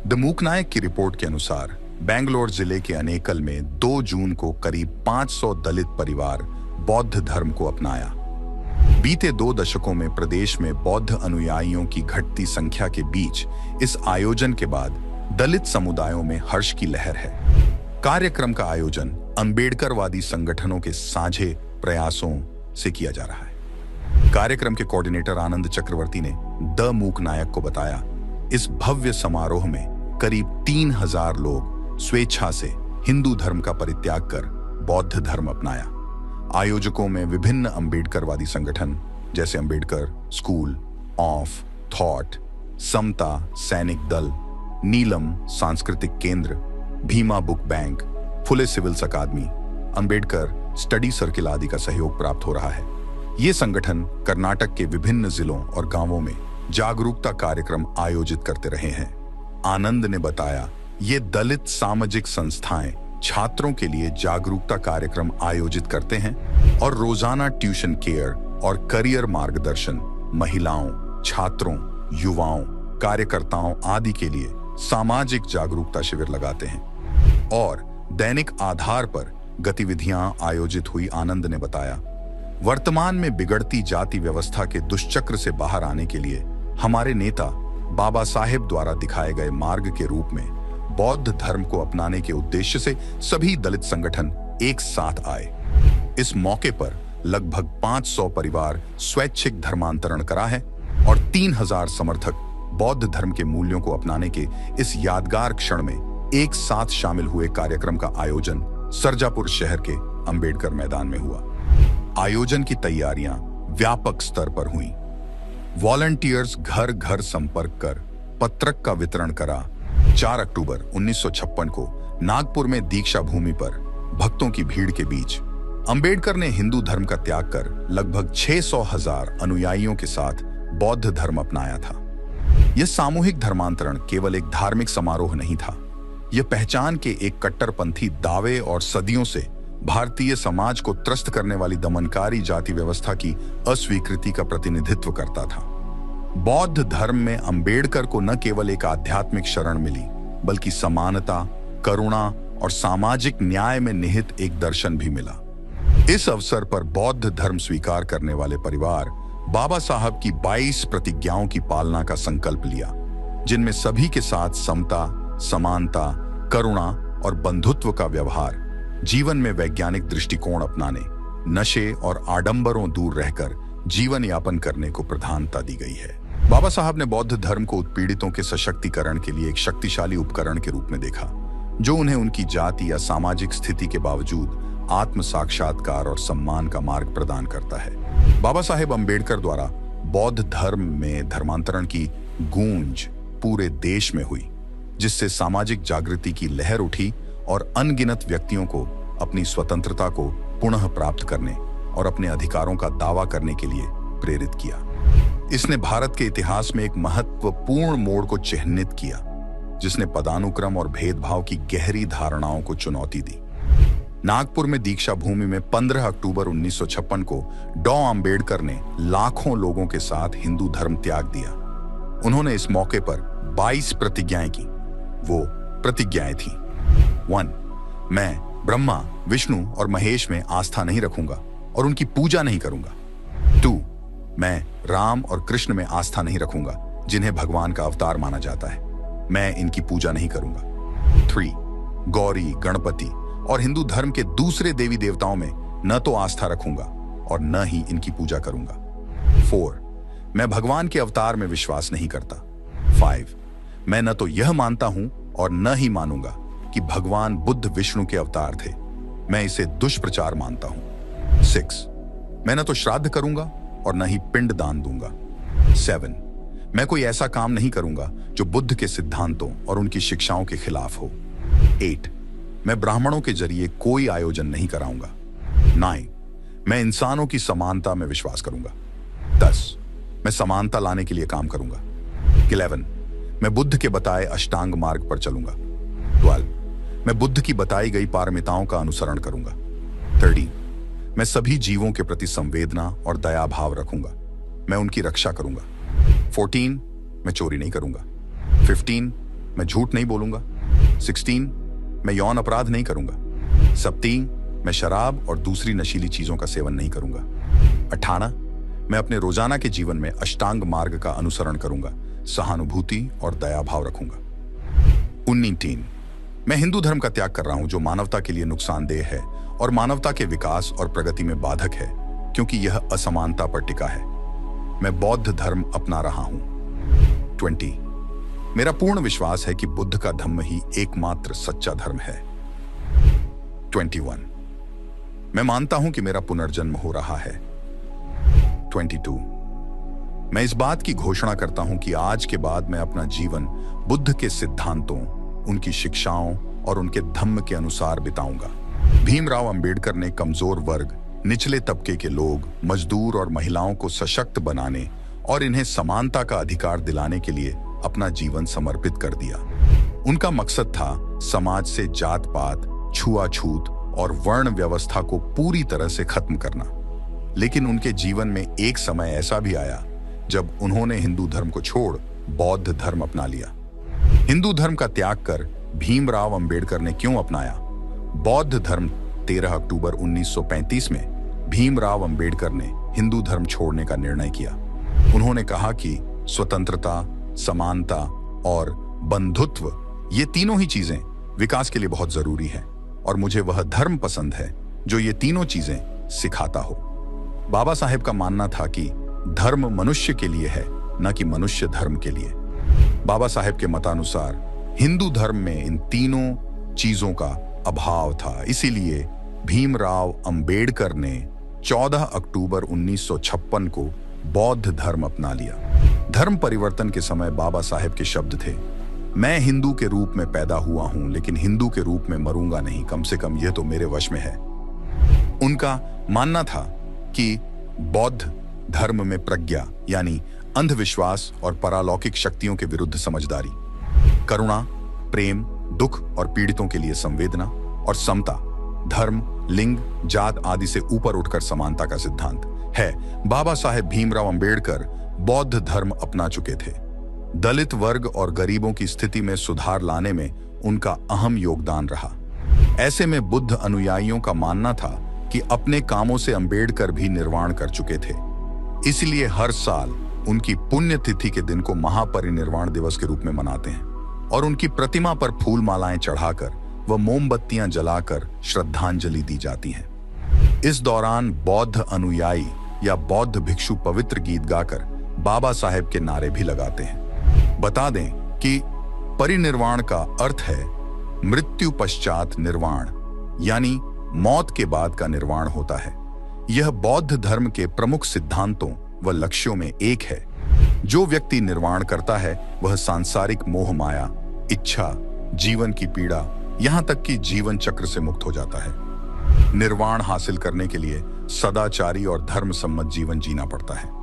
The मूक नायक की report के अनुसार बेंगलोर जिले के अनेकल में 2 जून को करीब 500 दलित परिवार बौद्ध धर्म को अपनाया। बीते 2 दशकों में प्रदेश में बौद्ध अनुयायियों की घटती संख्या के बीच इस आयोजन के बाद दलित समुदायों में हर्ष की लहर है। कार्यक्रम का आयोजन अंबेडकरवादी संगठनों के साझे प्रयासों से किया जा रहा है। कार्यक्रम के कोऑर्डिनेटर आनंद चक्रवर्ती ने द मूक नायक को बताया, इस भव्य समारोह में करीब 3000 लोग स्वेच्छा से हिंदू धर्म का परित्याग कर बौद्ध धर्म अपनाया। आयोजकों में विभिन्न अंबेडकरवादी संगठन जैसे अंबेडकर स्कूल ऑफ थॉट, समता सैनिक दल, नीलम सांस्कृतिक केंद्र, भीमा बुक बैंक, फुले सिविल्स अकादमी, अंबेडकर स्टडी सर्किल आदि का सहयोग प्राप्त हो रहा है। ये संगठन कर्नाटक के विभिन्न जिलों और गांवों में जागरूकता कार्यक्रम आयोजित करते रहे हैं। आनंद ने बताया, ये दलित सामाजिक संस्थाएं छात्रों के लिए जागरूकता कार्यक्रम आयोजित करते हैं और रोजाना ट्यूशन केयर और करियर मार्गदर्शन महिलाओं, छात्रों, युवाओं, कार्यकर्ताओं आदि के लिए सामाजिक जागरूकता शिविर लगाते हैं और दैनिक आधार पर गतिविधियां आयोजित हुई। आनंद ने बताया, वर्तमान में बिगड़ती जाति व्यवस्था के दुष्चक्र से बाहर आने के लिए हमारे नेता बाबा साहेब द्वारा दिखाए गए मार्ग के रूप में बौद्ध धर्म को अपनाने के उद्देश्य से सभी दलित संगठन एक साथ आए। इस मौके पर लगभग 500 परिवार स्वैच्छिक धर्मांतरण करा है और 3000 समर्थक बौद्ध धर्म के मूल्यों को अपनाने के इस यादगार क्षण में एक साथ शामिल हुए। कार्यक्रम का आयोजन सरजापुर शहर के अंबेडकर मैदान में हुआ। आयोजन की तैयारियां व्यापक स्तर पर हुई। वॉलंटियर्स घर घर संपर्क कर पत्रक का वितरण करा। 4 अक्टूबर 1956 को नागपुर में दीक्षा भूमि पर भक्तों की भीड़ के बीच अंबेडकर ने हिंदू धर्म का त्याग कर लगभग 600,000 अनुयायियों के साथ बौद्ध धर्म अपनाया था। यह सामूहिक धर्मांतरण केवल एक धार्मिक समारोह नहीं था, यह पहचान के एक कट्टरपंथी दावे और सदियों से भारतीय समाज को त्रस्त करने वाली दमनकारी जाति व्यवस्था की अस्वीकृति का प्रतिनिधित्व करता था। बौद्ध धर्म में अंबेडकर को न केवल एक आध्यात्मिक शरण मिली, बल्कि समानता, करुणा और सामाजिक न्याय में निहित एक दर्शन भी मिला। इस अवसर पर बौद्ध धर्म स्वीकार करने वाले परिवार बाबा साहब की 22 प्रतिज्ञाओं की पालना का संकल्प लिया, जिनमें सभी के साथ समता, समानता, करुणा और बंधुत्व का व्यवहार, जीवन में वैज्ञानिक दृष्टिकोण अपनाने, नशे और आडंबरों दूर रहकर जीवन यापन करने को प्रधानता दी गई है। बाबा साहब ने बौद्ध धर्म को उत्पीड़ितों के सशक्तिकरण के लिए एक शक्तिशाली उपकरण के रूप में देखा, जो उन्हें उनकी जाति या सामाजिक स्थिति के बावजूद आत्म साक्षात्कार और सम्मान का मार्ग प्रदान करता है। बाबा साहेब अंबेडकर द्वारा बौद्ध धर्म में धर्मांतरण की गूंज पूरे देश में हुई, जिससे सामाजिक जागृति की लहर उठी और अनगिनत व्यक्तियों को अपनी स्वतंत्रता को पुनः प्राप्त करने और अपने अधिकारों का दावा करने के लिए प्रेरित किया। इसने भारत के इतिहास में एक महत्वपूर्ण मोड़ को चिह्नित किया, जिसने पदानुक्रम और भेदभाव की गहरी धारणाओं को चुनौती दी। नागपुर में दीक्षा भूमि में 15 अक्टूबर 1956 को डॉ अंबेडकर ने लाखों लोगों के साथ हिंदू धर्म त्याग दिया। उन्होंने इस मौके पर 22 प्रतिज्ञाएं की। वो प्रतिज्ञाएं थीं: 1. मैं ब्रह्मा, विष्णु और महेश में आस्था नहीं रखूंगा और उनकी पूजा नहीं करूंगा। 2. मैं राम और कृष्ण में आस्था नहीं रखूंगा, जिन्हें भगवान का अवतार माना जाता है। मैं इनकी पूजा नहीं करूंगा। 3. गौरी, गणपति और हिंदू धर्म के दूसरे देवी देवताओं में न तो आस्था रखूंगा और न ही इनकी पूजा करूंगा। 4. मैं भगवान के अवतार में विश्वास नहीं करता। 5. मैं न तो यह मानता हूं और न ही मानूंगा कि भगवान बुद्ध विष्णु के अवतार थे। मैं इसे दुष्प्रचार मानता हूं। 6. मैं न तो श्राद्ध करूंगा और न ही पिंड दान दूंगा। 7. मैं कोई ऐसा काम नहीं करूंगा जो बुद्ध के सिद्धांतों और उनकी शिक्षाओं के खिलाफ हो। 8. मैं ब्राह्मणों के जरिए कोई आयोजन नहीं कराऊंगा। 9. मैं इंसानों की समानता में विश्वास करूंगा। 10. मैं समानता लाने के लिए काम करूंगा। 11. मैं बुद्ध के बताए अष्टांग मार्ग पर चलूंगा। 12. मैं बुद्ध की बताई गई पारमिताओं का अनुसरण करूंगा। 13. मैं सभी जीवों के प्रति संवेदना और दया भाव रखूंगा। मैं उनकी रक्षा करूंगा। 14. मैं चोरी नहीं करूंगा। 15. मैं झूठ नहीं बोलूंगा। 16 मैं यौन अपराध नहीं करूंगा। 17 मैं शराब और दूसरी नशीली चीजों का सेवन नहीं करूंगा। 18 मैं अपने रोजाना के जीवन में अष्टांग मार्ग का अनुसरण करूंगा, सहानुभूति और दया भाव रखूंगा। 19 मैं हिंदू धर्म का त्याग कर रहा हूं जो मानवता के लिए नुकसानदेह है और मानवता के विकास और प्रगति में बाधक है, क्योंकि यह असमानता पर टिका है। मैं बौद्ध धर्म अपना रहा हूं। 20 मेरा पूर्ण विश्वास है कि बुद्ध का धम्म ही एकमात्र सच्चा धर्म है। 21 मैं मानता हूं कि मेरा पुनर्जन्म हो रहा है। 22 मैं इस बात की घोषणा करता हूं कि आज के बाद मैं अपना जीवन बुद्ध के सिद्धांतों, उनकी शिक्षाओं और उनके धम्म के अनुसार बिताऊंगा। भीमराव अंबेडकर ने कमजोर वर्ग, निचले तबके के लोग, मजदूर और महिलाओं को सशक्त बनाने और इन्हें समानता का अधिकार दिलाने के लिए अपना जीवन समर्पित कर दिया। उनका मकसद था समाज से जात पात, छुआछूत और वर्ण व्यवस्था को पूरी तरह से खत्म करना। लेकिन उनके जीवन में एक समय ऐसा भी आया जब उन्होंने हिंदू धर्म को छोड़ बौद्ध धर्म अपना लिया। हिंदू धर्म का त्याग कर भीमराव अंबेडकर ने क्यों अपनाया? बौद्ध धर्म 13 अक्टूबर 1935 में भीमराव अंबेडकर ने हिंदू धर्म छोड़ने का निर्णय किया। उन्होंने कहा कि स्वतंत्रता, समानता और बंधुत्व ये तीनों ही चीजें विकास के लिए बहुत जरूरी है और मुझे वह धर्म पसंद है जो ये तीनों चीजें सिखाता हो। बाबा साहेब का मानना था कि धर्म मनुष्य के लिए है, न कि मनुष्य धर्म के लिए। बाबा साहेब के मतानुसार हिंदू धर्म में इन तीनों चीजों का अभाव था। इसीलिए भीमराव अंबेडकर ने 14 अक्टूबर 1956 को बौद्ध धर्म अपना लिया। धर्म परिवर्तन के समय बाबा साहेब के शब्द थे, मैं हिंदू के रूप में पैदा हुआ हूं, लेकिन हिंदू के रूप में मरूंगा नहीं, कम से कम यह तो मेरे वश में है। उनका मानना था कि बौद्ध धर्म में प्रज्ञा यानी अंधविश्वास और परालौकिक शक्तियों के विरुद्ध समझदारी, करुणा, प्रेम, दुख और पीड़ितों के लिए संवेदना और समता, धर्म, लिंग, जात आदि से ऊपर उठकर समानता का सिद्धांत है। बाबा साहेब भीमराव अंबेडकर बौद्ध धर्म अपना चुके थे। दलित वर्ग और गरीबों की स्थिति में सुधार लाने में उनका अहम योगदान रहा। ऐसे में बुद्ध अनुयायियों का मानना था कि अपने कामों से अंबेडकर भी निर्वाण कर चुके थे। इसलिए हर साल उनकी पुण्यतिथि के दिन को महापरिनिर्वाण दिवस के रूप में मनाते हैं और उनकी प्रतिमा पर फूल मालाएं चढ़ाकर व मोमबत्तियां जलाकर श्रद्धांजलि दी जाती है। इस दौरान बौद्ध अनुयायी या बौद्ध भिक्षु पवित्र गीत गाकर बाबा साहेब के नारे भी लगाते हैं। बता दें कि परिनिर्वाण का अर्थ है मृत्यु पश्चात निर्वाण, यानी मौत के बाद का निर्वाण होता है। यह बौद्ध धर्म के प्रमुख सिद्धांतों व लक्ष्यों में एक है। जो व्यक्ति निर्वाण करता है वह सांसारिक मोह माया, इच्छा, जीवन की पीड़ा, यहां तक कि जीवन चक्र से मुक्त हो जाता है। निर्वाण हासिल करने के लिए सदाचारी और धर्म सम्मत जीवन जीना पड़ता है।